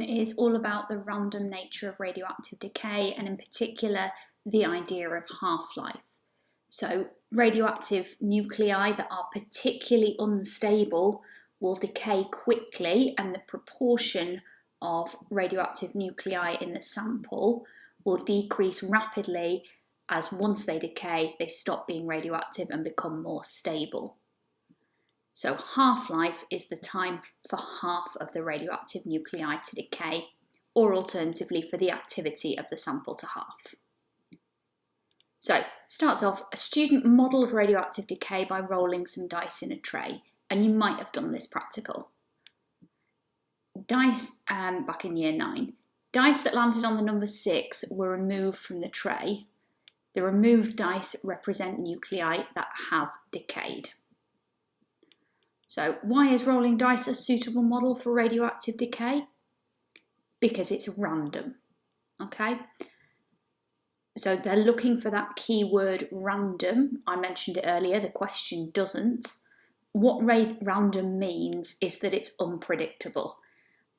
is all about the random nature of radioactive decay, and in particular the idea of half-life. So radioactive nuclei that are particularly unstable will decay quickly, and the proportion of radioactive nuclei in the sample will decrease rapidly as once they decay, they stop being radioactive and become more stable. So half-life is the time for half of the radioactive nuclei to decay, or alternatively for the activity of the sample to half. So, starts off, a student modelled radioactive decay by rolling some dice in a tray, and you might have done this practical. Dice, back in year 9, dice that landed on the number 6 were removed from the tray. The removed dice represent nuclei that have decayed. So why is rolling dice a suitable model for radioactive decay? Because it's random, okay? So they're looking for that keyword random. I mentioned it earlier, the question doesn't. What random means is that it's unpredictable.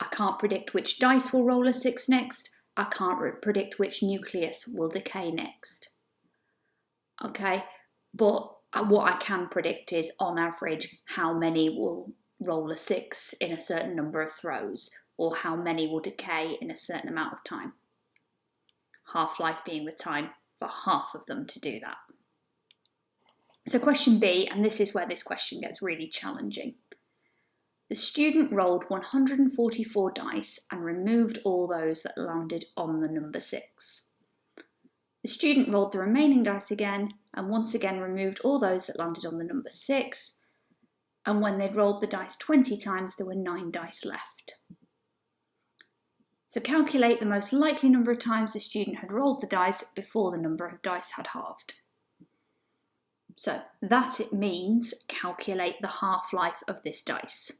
I can't predict which dice will roll a 6 next. I can't predict which nucleus will decay next. Okay, but what I can predict is, on average, how many will roll a 6 in a certain number of throws, or how many will decay in a certain amount of time. Half-life being the time for half of them to do that. So question B, and this is where this question gets really challenging. The student rolled 144 dice and removed all those that landed on the number 6. The student rolled the remaining dice again and once again removed all those that landed on the number 6, and when they'd rolled the dice 20 times there were 9 dice left. So calculate the most likely number of times the student had rolled the dice before the number of dice had halved. So that it means calculate the half-life of this dice,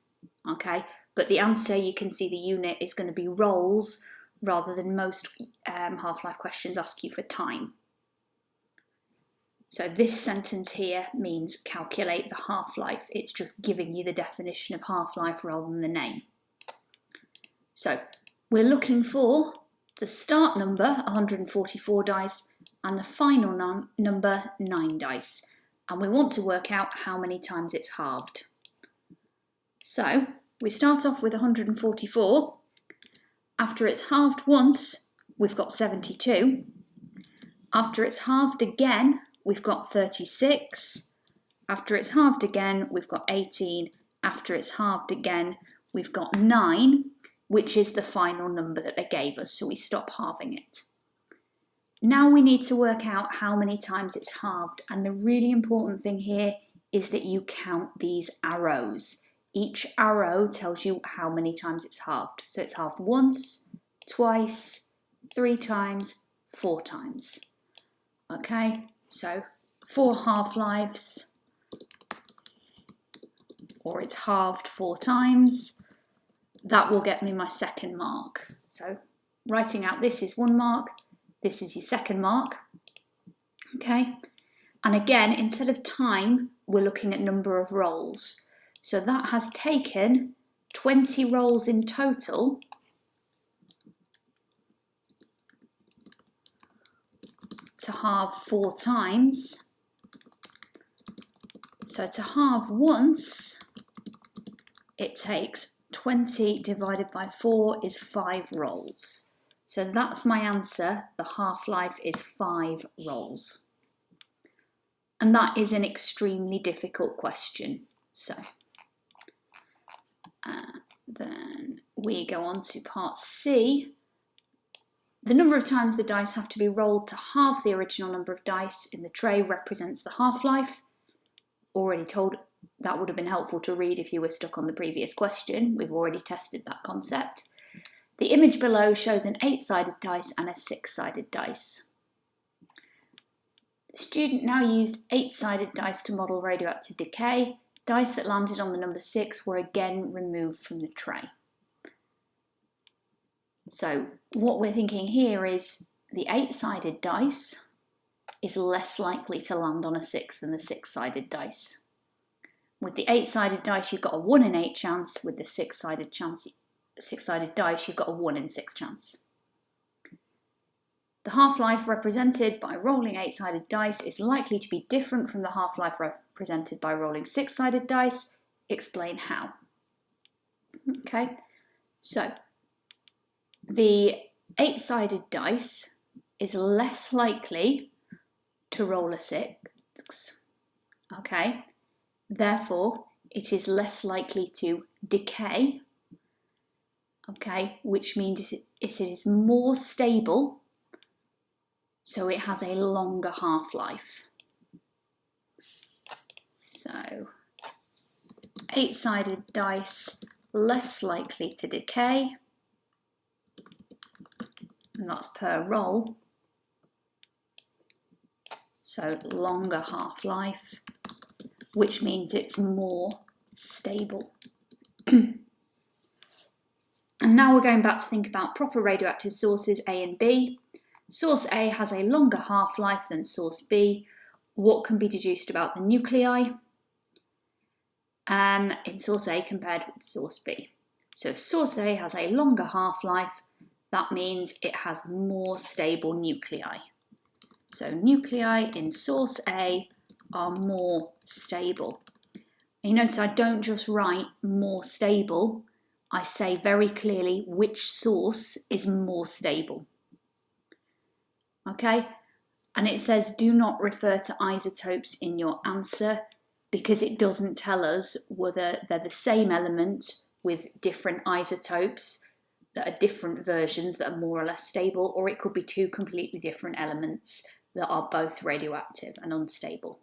okay? But the answer, you can see the unit is going to be rolls rather than most half-life questions ask you for time. So this sentence here means calculate the half-life. It's just giving you the definition of half-life rather than the name. So we're looking for the start number, 144 dice, and the final number, 9 dice. And we want to work out how many times it's halved. So we start off with 144. After it's halved once, we've got 72. After it's halved again, we've got 36. After it's halved again, we've got 18. After it's halved again, we've got 9, which is the final number that they gave us, so we stop halving it. Now we need to work out how many times it's halved, and the really important thing here is that you count these arrows. Each arrow tells you how many times it's halved. So it's halved once, twice, 3 times, 4 times. Okay, so 4 half-lives, or it's halved 4 times. That will get me my second mark. So writing out this is 1 mark, this is your second mark. Okay, and again, instead of time, we're looking at number of rolls. So that has taken 20 rolls in total to halve 4 times. So to halve once, it takes 20 divided by 4 is 5 rolls. So that's my answer. The half-life is 5 rolls. And that is an extremely difficult question. So then we go on to part C. The number of times the dice have to be rolled to half the original number of dice in the tray represents the half-life. Already told, that would have been helpful to read if you were stuck on the previous question. We've already tested that concept. The image below shows an 8-sided dice and a 6-sided dice. The student now used 8-sided dice to model radioactive decay. Dice that landed on the number 6 were again removed from the tray. So what we're thinking here is the 8-sided dice is less likely to land on a 6 than the 6-sided dice. With the 8-sided dice, you've got a 1 in 8 chance. With the 6-sided six-sided dice, you've got a 1 in 6 chance. The half-life represented by rolling 8-sided dice is likely to be different from the half-life represented by rolling 6-sided dice. Explain how. Okay, so the 8-sided dice is less likely to roll a 6. Okay, therefore it is less likely to decay. Okay, which means it is more stable, so it has a longer half-life. So 8-sided dice, less likely to decay, and that's per roll, so longer half-life, which means it's more stable. And now we're going back to think about proper radioactive sources A and B. Source A has a longer half-life than source B. What can be deduced about the nuclei in source A compared with source B? So if source A has a longer half-life, that means it has more stable nuclei. So nuclei in source A are more stable. And you notice I don't just write more stable, I say very clearly which source is more stable. Okay, and it says do not refer to isotopes in your answer because it doesn't tell us whether they're the same element with different isotopes that are different versions that are more or less stable, or it could be two completely different elements that are both radioactive and unstable.